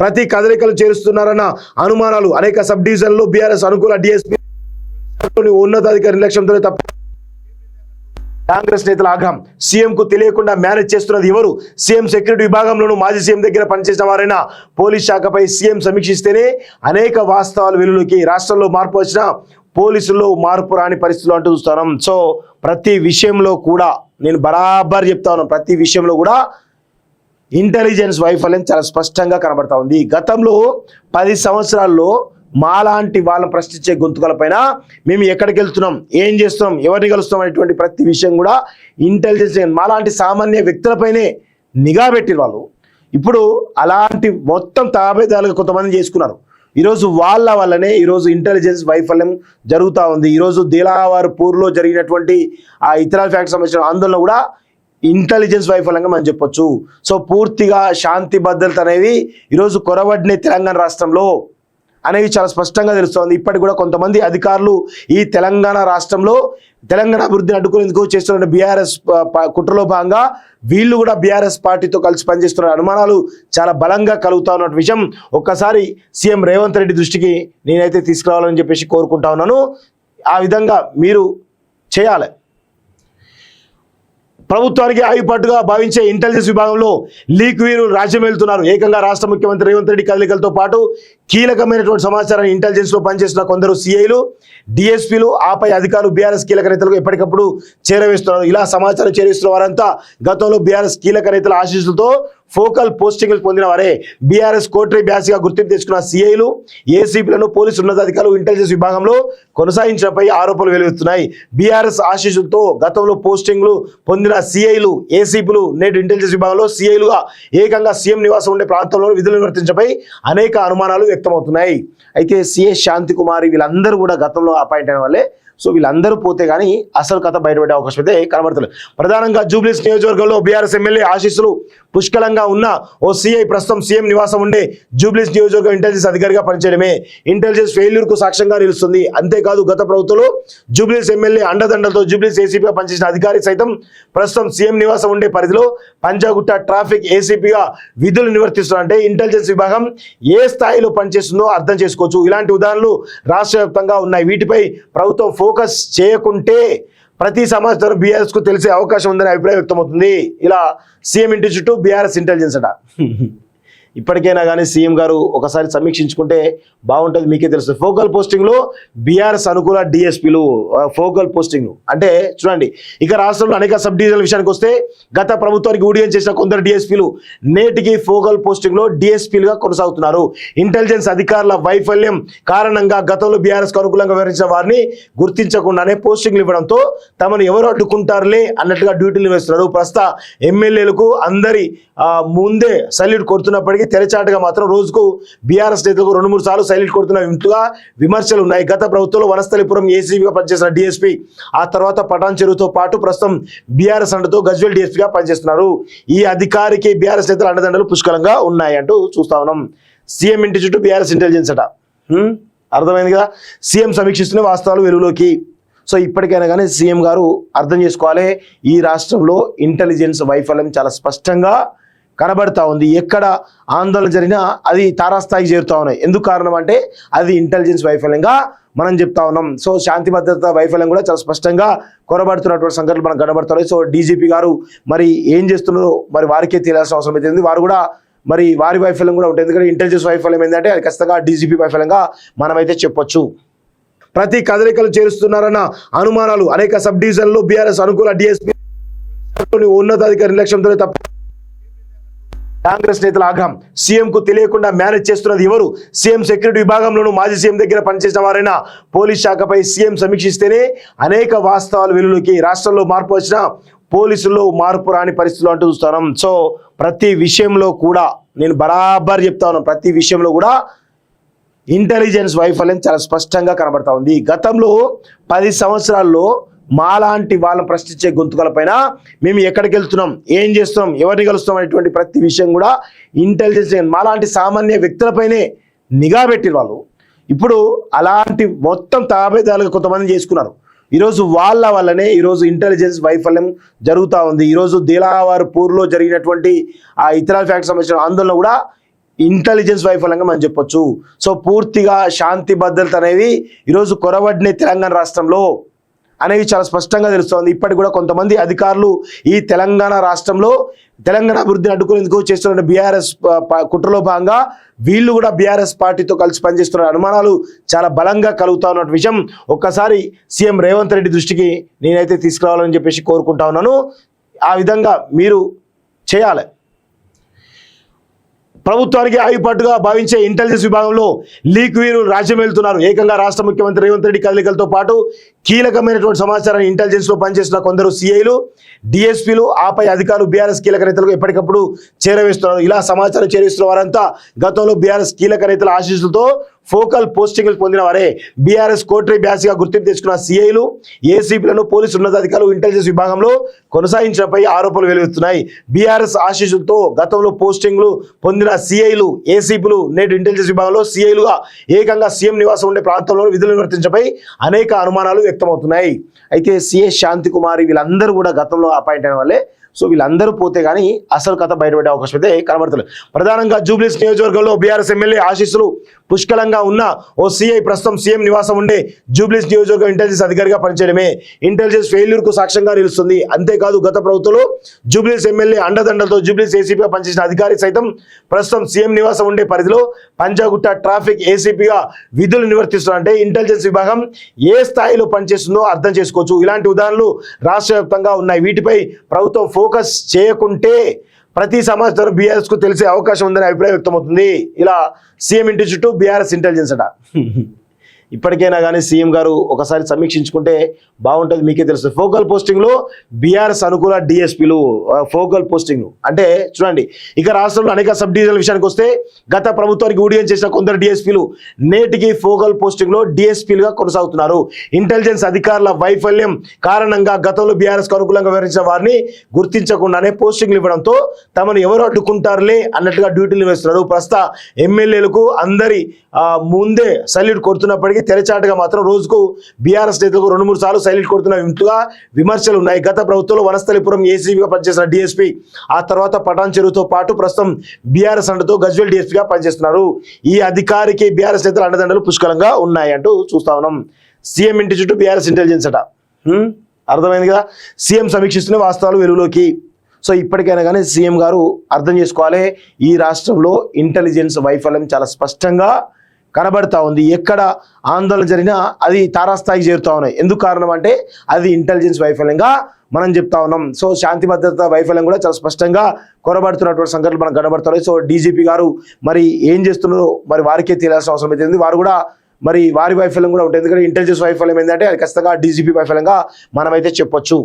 ప్రతి కదలికలు చేరుస్తున్నారన్న అనుమానాలు అనేక సబ్ డివిజన్లో బీఆర్ఎస్ అనుకూల డిఎస్పీ ఉన్నతాధికారి నిర్లక్ష్యంతో తప్ప కాంగ్రెస్ నేతల ఆగ్రహం. సీఎం కు తెలియకుండా మేనేజ్ చేస్తున్నది ఎవరు? సీఎం సెక్యూరిటీ విభాగంలోనూ మాజీ సీఎం దగ్గర పనిచేసిన వారైనా పోలీస్ శాఖపై సీఎం సమీక్షిస్తేనే అనేక వాస్తవాలు వెలుగులోకి. రాష్ట్రంలో మార్పు వచ్చిన పోలీసుల్లో మార్పు రాని పరిస్థితులు అంటూ చూస్తున్నాం. సో ప్రతి విషయంలో కూడా నేను బరాబర్ చెప్తా ఉన్నాను, ప్రతి విషయంలో కూడా ఇంటెలిజెన్స్ వైఫల్యం చాలా స్పష్టంగా కనబడతా ఉంది. గతంలో 10 సంవత్సరాల్లో మాలాంటి వాళ్ళని ప్రశ్నించే గొంతుకలపైన మేము ఎక్కడికి వెళ్తున్నాం, ఏం చేస్తున్నాం, ఎవరిని కలుస్తున్నాం అనేటువంటి ప్రతి విషయం కూడా ఇంటెలిజెన్స్ మాలాంటి సామాన్య వ్యక్తులపైనే నిఘా పెట్టిన వాళ్ళు ఇప్పుడు అలాంటి మొత్తం తాబేదారులుగా కొంతమంది చేసుకున్నారు. ఈరోజు వాళ్ళ వల్లనే ఈరోజు ఇంటెలిజెన్స్ వైఫల్యం జరుగుతూ ఉంది. ఈరోజు దిలావర్ పూర్లో జరిగినటువంటి ఆ ఇతర ఫ్యాక్ట్ సంబంధించిన ఆందోళన కూడా ఇంటెలిజెన్స్ వైఫల్యంగా మనం చెప్పొచ్చు. సో పూర్తిగా శాంతి భద్రత అనేవి ఈరోజు కొరవడిన తెలంగాణ రాష్ట్రంలో అనేవి చాలా స్పష్టంగా తెలుస్తోంది. ఇప్పటికి కూడా కొంతమంది అధికారులు ఈ తెలంగాణ రాష్ట్రంలో తెలంగాణ అభివృద్ధిని అడ్డుకునేందుకు చేస్తున్న బీఆర్ఎస్ కుట్రలో భాగంగా వీళ్ళు కూడా బీఆర్ఎస్ పార్టీతో కలిసి పనిచేస్తున్న అనుమానాలు చాలా బలంగా కలుగుతా ఉన్న విషయం ఒక్కసారి సీఎం రేవంత్ రెడ్డి దృష్టికి నేనైతే తీసుకురావాలని చెప్పేసి కోరుకుంటా ఉన్నాను. ఆ విధంగా మీరు చేయాలి. ప్రభుత్వానికి ఆయుపాటుగా భావించే ఇంటెలిజెన్స్ విభాగంలో లీక్ వీరు రాజ్యం వెళ్తున్నారు. ఏకంగా రాష్ట్ర ముఖ్యమంత్రి రేవంత్ రెడ్డి కదలికలతో పాటు కీలకమైనటువంటి సమాచారాన్ని ఇంటెలిజెన్స్ లో పనిచేస్తున్న కొందరు సిఐలు, డిఎస్పీలు, ఆపై అధికారులు బీఆర్ఎస్ కీలక నేతలకు ఎప్పటికప్పుడు చేరవేస్తున్నారు. ఇలా సమాచారం చేరవేస్తున్న వారంతా గతంలో బీఆర్ఎస్ కీలక నేతల ఆశీస్సులతో ఫోకల్ పోస్టింగ్లు పొందిన వారే. బీఆర్ఎస్ కోటరీ బ్యాచ్గా గుర్తింపు తెచ్చుకున్న సిఐలు, ఏసీపీలను పోలీసు ఉన్నతాధికారులు ఇంటెలిజెన్స్ విభాగంలో కొనసాగించడంపై ఆరోపణలు వెలువెత్తున్నాయి. బీఆర్ఎస్ ఆశీస్సులతో గతంలో పోస్టింగ్లు పొందిన సిఐలు, ఏసీపీలు నేడు ఇంటెలిజెన్స్ విభాగంలో సిఐలుగా ఏకంగా సీఎం నివాసం ఉండే ప్రాంతంలో విధులు నిర్వర్తించడంపై అనేక అనుమానాలు వ్యక్తమవుతున్నాయి. అయితే సిఐ శాంతి కుమారి వీళ్ళందరూ కూడా గతంలో అపాయింట్ అయిన వాళ్ళే. సో వీళ్ళందరూ పోతే కానీ అసలు కథ బయటపడే అవకాశం అయితే కనబడతలేదు. ప్రధానంగా జూబ్లీస్ నియోజకవర్గంలో బీఆర్ఎస్ ఎమ్మెల్యే ఆశీస్సులు పుష్కలంగా ఉన్న ఓ సిఐ ప్రస్తుతం సీఎం నివాసం ఉండే జూబ్లీస్ నియోజకవర్గం ఇంటెలిజెన్స్ అధికారిగా పనిచేయడమే ఇంటెలిజెన్స్ ఫెయిల్యూర్కు సాక్ష్యంగా నిలుస్తుంది. అంతేకాదు గత ప్రభుత్వంలో జూబ్లీస్ ఎమ్మెల్యే అండదండలతో జూబ్లీస్ ఏసీపీగా పనిచేసిన అధికారి సైతం ప్రస్తుతం సీఎం నివాసం ఉండే పరిధిలో పంజాగుట్ట ట్రాఫిక్ ఏసీపీగా విధులు నిర్వర్తిస్తున్నారంటే ఇంటెలిజెన్స్ విభాగం ఏ స్థాయిలో పనిచేస్తుందో అర్థం చేసుకోవచ్చు. ఇలాంటి ఉదాహరణలు రాష్ట్ర వ్యాప్తంగా ఉన్నాయి. వీటిపై ప్రభుత్వం ఫోకస్ చేయకుంటే ప్రతి సమాచారం బీఆర్ఎస్ కు తెలిసే అవకాశం ఉందని అభిప్రాయం వ్యక్తమవుతుంది. ఇలా సీఎం ఇంటి చుట్టూ బీఆర్ఎస్ ఇంటెలిజెన్స్ అట. ఇప్పటికైనా కానీ సీఎం గారు ఒకసారి సమీక్షించుకుంటే బాగుంటుంది. మీకే తెలుస్తుంది. ఫోకల్ పోస్టింగ్లో బీఆర్ఎస్ అనుకూల డిఎస్పీలు ఫోకల్ పోస్టింగ్లు అంటే చూడండి. ఇక రాష్ట్రంలో అనేక సబ్ డివిజన్ల విషయానికి వస్తే గత ప్రభుత్వానికి ఊడియం చేసిన కొందరు డిఎస్పీలు నేటికి ఫోకల్ పోస్టింగ్లో డిఎస్పీలుగా కొనసాగుతున్నారు. ఇంటెలిజెన్స్ అధికారుల వైఫల్యం కారణంగా గతంలో బీఆర్ఎస్కు అనుకూలంగా వివరించిన వారిని గుర్తించకుండానే పోస్టింగ్లు ఇవ్వడంతో తమను ఎవరు అడ్డుకుంటారులే అన్నట్టుగా డ్యూటీలు నిర్వహిస్తున్నారు. ప్రస్తుత ఎమ్మెల్యేలకు అందరి ముందే సల్యూట్ కొడుతున్నప్పటికీ తెరచాటుగా మాత్రం రోజుకు బీఆర్ఎస్ నేతలకు 2-3 సార్లు సైలెంట్ కొడుతున్న వింటుగా విమర్శలు ఉన్నాయి. గత ప్రభుత్వంలో వనస్థలిపురం ఏసీపీగా పనిచేసిన డిఎస్పీ ఆ తర్వాత పటాన్ చెరువుతో పాటు ప్రస్తుతం బీఆర్ఎస్ అండతో గజ్వేల్ డిఎస్పీగా పనిచేస్తున్నారు. ఈ అధికారికి బీఆర్ఎస్ నేతల అండదండలు పుష్కలంగా ఉన్నాయి అంటూ చూస్తా ఉన్నాం. సీఎం ఇంటి చుట్టూ బీఆర్ఎస్ ఇంటెలిజెన్స్ అట. అర్థమైంది కదా. సీఎం సమీక్షిస్తున్న వాస్తవాలు వెలుగులోకి. సో ఇప్పటికైనా కానీ సీఎం గారు అర్థం చేసుకోవాలి, ఈ రాష్ట్రంలో ఇంటెలిజెన్స్ వైఫల్యం చాలా స్పష్టంగా కనబడతా ఉంది. ఎక్కడ ఆందోళన జరిగినా అది తారాస్థాయికి చేరుతా ఉన్నాయి. ఎందుకు కారణం అంటే అది ఇంటెలిజెన్స్ వైఫల్యంగా మనం చెప్తా ఉన్నాం. సో శాంతి భద్రత వైఫల్యం కూడా చాలా స్పష్టంగా కొరబడుతున్నటువంటి సంఘటనలు మనకు కనబడుతున్నాయి. సో డీజీపీ గారు మరి ఏం చేస్తున్నారో మరి వారికే తెలియాల్సిన అవసరం అయితే వారు కూడా మరి వారి వైఫల్యం కూడా ఉంటుంది. ఎందుకంటే ఇంటెలిజెన్స్ వైఫల్యం ఏంటంటే అది ఖచ్చితంగా డీజీపీ వైఫల్యంగా మనమైతే చెప్పొచ్చు. ప్రతి కదలికలు చేరుస్తున్నారన్న అనుమానాలు అనేక సబ్ డివిజన్లో బీఆర్ఎస్ అనుకూల డిఎస్పీ ఉన్నతాధికారి నిర్లక్ష్యంతో తప్ప కాంగ్రెస్ నేతల ఆగ్రహం. సీఎం కు తెలియకుండా మేనేజ్ చేస్తున్నది ఎవరు? సీఎం సెక్యూరిటీ విభాగంలోనూ మాజీ సీఎం దగ్గర పనిచేసిన వారైనా పోలీస్ శాఖపై సీఎం సమీక్షిస్తేనే అనేక వాస్తవాలు వెలుగులోకి. రాష్ట్రంలో మార్పు వచ్చిన పోలీసుల్లో మార్పు రాని పరిస్థితులు అంటూ చూస్తున్నాం. సో ప్రతి విషయంలో కూడా నేను బరాబర్ చెప్తా ఉన్నాను, ప్రతి విషయంలో కూడా ఇంటెలిజెన్స్ వైఫల్యం చాలా స్పష్టంగా కనబడతా ఉంది. గతంలో 10 సంవత్సరాల్లో మాలాంటి వాళ్ళని ప్రశ్నించే గొంతుకలపైన మేము ఎక్కడికి వెళ్తున్నాం, ఏం చేస్తున్నాం, ఎవరిని కలుస్తున్నాం అనేటువంటి ప్రతి విషయం కూడా ఇంటెలిజెన్స్ మాలాంటి సామాన్య వ్యక్తులపైనే నిఘా పెట్టిన వాళ్ళు ఇప్పుడు అలాంటి మొత్తం తాబేదారులుగా కొంతమంది చేసుకున్నారు. ఈరోజు వాళ్ళ వల్లనే ఈరోజు ఇంటెలిజెన్స్ వైఫల్యం జరుగుతూ ఉంది. ఈరోజు దిలావర్ పూర్లో జరిగినటువంటి ఆ ఇతర ఫ్యాక్ట్ సంబంధించిన ఆందోళన కూడా ఇంటెలిజెన్స్ వైఫల్యంగా మనం చెప్పొచ్చు. సో పూర్తిగా శాంతి భద్రత అనేవి ఈరోజు కొరవడిన తెలంగాణ రాష్ట్రంలో అనేవి చాలా స్పష్టంగా తెలుస్తోంది. ఇప్పటికి కూడా కొంతమంది అధికారులు ఈ తెలంగాణ రాష్ట్రంలో తెలంగాణ అభివృద్ధిని అడ్డుకునేందుకు చేస్తున్న బీఆర్ఎస్ కుట్రలో భాగంగా వీళ్ళు కూడా బీఆర్ఎస్ పార్టీతో కలిసి పనిచేస్తున్న అనుమానాలు చాలా బలంగా కలుగుతా ఉన్న విషయం ఒక్కసారి సీఎం రేవంత్ రెడ్డి దృష్టికి నేనైతే తీసుకురావాలని చెప్పేసి కోరుకుంటా ఉన్నాను. ఆ విధంగా మీరు చేయాలి. ప్రభుత్వానికి ఆయుపాటుగా భావించే ఇంటెలిజెన్స్ విభాగంలో లీక్ వీరులు రాజ్యం వెళ్తున్నారు. ఏకంగా రాష్ట్ర ముఖ్యమంత్రి రేవంత్ రెడ్డి కదలికలతో పాటు కీలకమైనటువంటి సమాచారాన్ని ఇంటెలిజెన్స్ లో పనిచేస్తున్న కొందరు సిఐలు, డిఎస్పీలు, ఆపై అధికారులు బీఆర్ఎస్ కీలక నేతలకు ఎప్పటికప్పుడు చేరవేస్తున్నారు. ఇలా సమాచారం చేరవేస్తున్న వారంతా గతంలో బీఆర్ఎస్ కీలక నేతల ఆశీస్సులతో ఫోకల్ పోస్టింగ్లు పొందిన వారే. బీఆర్ఎస్ కోటరీ బ్యాచ్గా గుర్తింపు తెచ్చుకున్న సిఐలు, ఏసీపీలను పోలీసు ఉన్నతాధికారులు ఇంటెలిజెన్స్ విభాగంలో కొనసాగించడంపై ఆరోపణలు వెలువెత్తున్నాయి. బీఆర్ఎస్ ఆశీస్సులతో గతంలో పోస్టింగ్లు పొందిన సిఐలు, ఏసీపీలు నేడు ఇంటెలిజెన్స్ విభాగంలో సిఐలుగా ఏకంగా సీఎం నివాసం ఉండే ప్రాంతంలో విధులు నిర్వర్తించడంపై అనేక అనుమానాలు వ్యక్తమవుతున్నాయి. అయితే సిఐ శాంతి కుమారి వీళ్ళందరూ కూడా గతంలో అపాయింట్ అయిన వాళ్ళే. సో వీళ్ళందరూ పోతే కానీ అసలు కథ బయటపడే అవకాశం అయితే కనబడుతుంది. ప్రధానంగా జూబ్లీస్ నియోజకవర్గంలో బీఆర్ఎస్ ఎమ్మెల్యే ఆశీస్సులు పుష్కలంగా ఉన్న ఓ సిఐ ప్రస్తుతం సీఎం నివాసం ఉండే జూబ్లీస్ నియోజకవర్గం ఇంటెలిజెన్స్ అధికారిగా పనిచేయడమే ఇంటెలిజెన్స్ ఫెయిల్యూర్ కు సాక్ష్యంగా నిలుస్తుంది. అంతేకాదు గత ప్రభుత్వంలో జూబ్లీస్ ఎమ్మెల్యే అండదండలతో జూబ్లీస్ ఏసీపీగా పనిచేసిన అధికారి సైతం ప్రస్తుతం సీఎం నివాసం ఉండే పరిధిలో పంజాగుట్ట ట్రాఫిక్ ఏసీపీగా విధులు నిర్వర్తిస్తున్నారంటే ఇంటెలిజెన్స్ విభాగం ఏ స్థాయిలో పనిచేస్తుందో అర్థం చేసుకోవచ్చు. ఇలాంటి ఉదాహరణలు రాష్ట్ర వ్యాప్తంగా ఉన్నాయి. వీటిపై ప్రభుత్వం ఫోకస్ చేయకుంటే ప్రతి సమాచారం బీఆర్ఎస్ కు తెలిసే అవకాశం ఉందని అభిప్రాయం వ్యక్తమవుతుంది. ఇలా సీఎం ఇంటి చుట్టూ బీఆర్ఎస్ ఇంటెలిజెన్స్ అట. ఇప్పటికైనా కానీ సీఎం గారు ఒకసారి సమీక్షించుకుంటే బాగుంటుంది. మీకే తెలుస్తుంది. ఫోకల్ పోస్టింగ్లో బీఆర్ఎస్ అనుకూల డిఎస్పీలు ఫోకల్ పోస్టింగ్ అంటే చూడండి. ఇక రాష్ట్రంలో అనేక సబ్ డివిజన్ల విషయానికి వస్తే గత ప్రభుత్వానికి ఊడియం చేసిన కొందరు డిఎస్పీలు నేటికి ఫోకల్ పోస్టింగ్లో డిఎస్పీలుగా కొనసాగుతున్నారు. ఇంటెలిజెన్స్ అధికారుల వైఫల్యం కారణంగా గతంలో బీఆర్ఎస్కు అనుకూలంగా వ్యవహరించిన వారిని గుర్తించకుండానే పోస్టింగ్లు ఇవ్వడంతో తమను ఎవరు అడ్డుకుంటారులే అన్నట్లుగా డ్యూటీలు నిర్వహిస్తున్నారు. ప్రస్తుత ఎమ్మెల్యేలకు అందరి ముందే సల్యూట్ కొడుతున్నప్పటికీ తెరచాటుగా మాత్రం రోజుకు బీఆర్ఎస్ నేతలకు 2-3 సార్లు సైలెంట్ కొడుతున్న వింటుగా విమర్శలు ఉన్నాయి. గత ప్రభుత్వంలో వనస్థలిపురం ఏసీబీగా పనిచేసిన డిఎస్పీ ఆ తర్వాత పటాన్ చెరువుతో పాటు ప్రస్తుతం బీఆర్ఎస్ అండతో గజ్వేల్ డిఎస్పీగా పనిచేస్తున్నారు. ఈ అధికారికి బీఆర్ఎస్ నేతల అండదండలు పుష్కలంగా ఉన్నాయి అంటూ చూస్తా ఉన్నాం. సీఎం ఇంటి చుట్టూ బీఆర్ఎస్ ఇంటెలిజెన్స్ అట. అర్థమైంది కదా. సీఎం సమీక్షిస్తున్న వాస్తవాలు వెలుగులోకి. సో ఇప్పటికైనా కానీ సీఎం గారు అర్థం చేసుకోవాలి. ఈ రాష్ట్రంలో ఇంటెలిజెన్స్ వైఫల్యం చాలా స్పష్టంగా కనబడతా ఉంది. ఎక్కడ ఆందోళన జరిగినా అది తారాస్థాయికి చేరుతా ఉన్నాయి. ఎందుకు కారణం అంటే అది ఇంటెలిజెన్స్ వైఫల్యంగా మనం చెప్తా ఉన్నాం. సో శాంతి భద్రత వైఫల్యం కూడా చాలా స్పష్టంగా కొరబడుతున్నటువంటి సంఘటనలు మనకు కనబడుతున్నాయి. సో డీజీపీ గారు మరి ఏం చేస్తున్నారో మరి వారికే తెలియాల్సిన అవసరం అయితే వారు కూడా మరి వారి వైఫల్యం కూడా ఉంటుంది. ఎందుకంటే ఇంటెలిజెన్స్ వైఫల్యం ఏంటంటే అది ఖచ్చితంగా డీజీపీ వైఫల్యంగా మనమైతే చెప్పొచ్చు.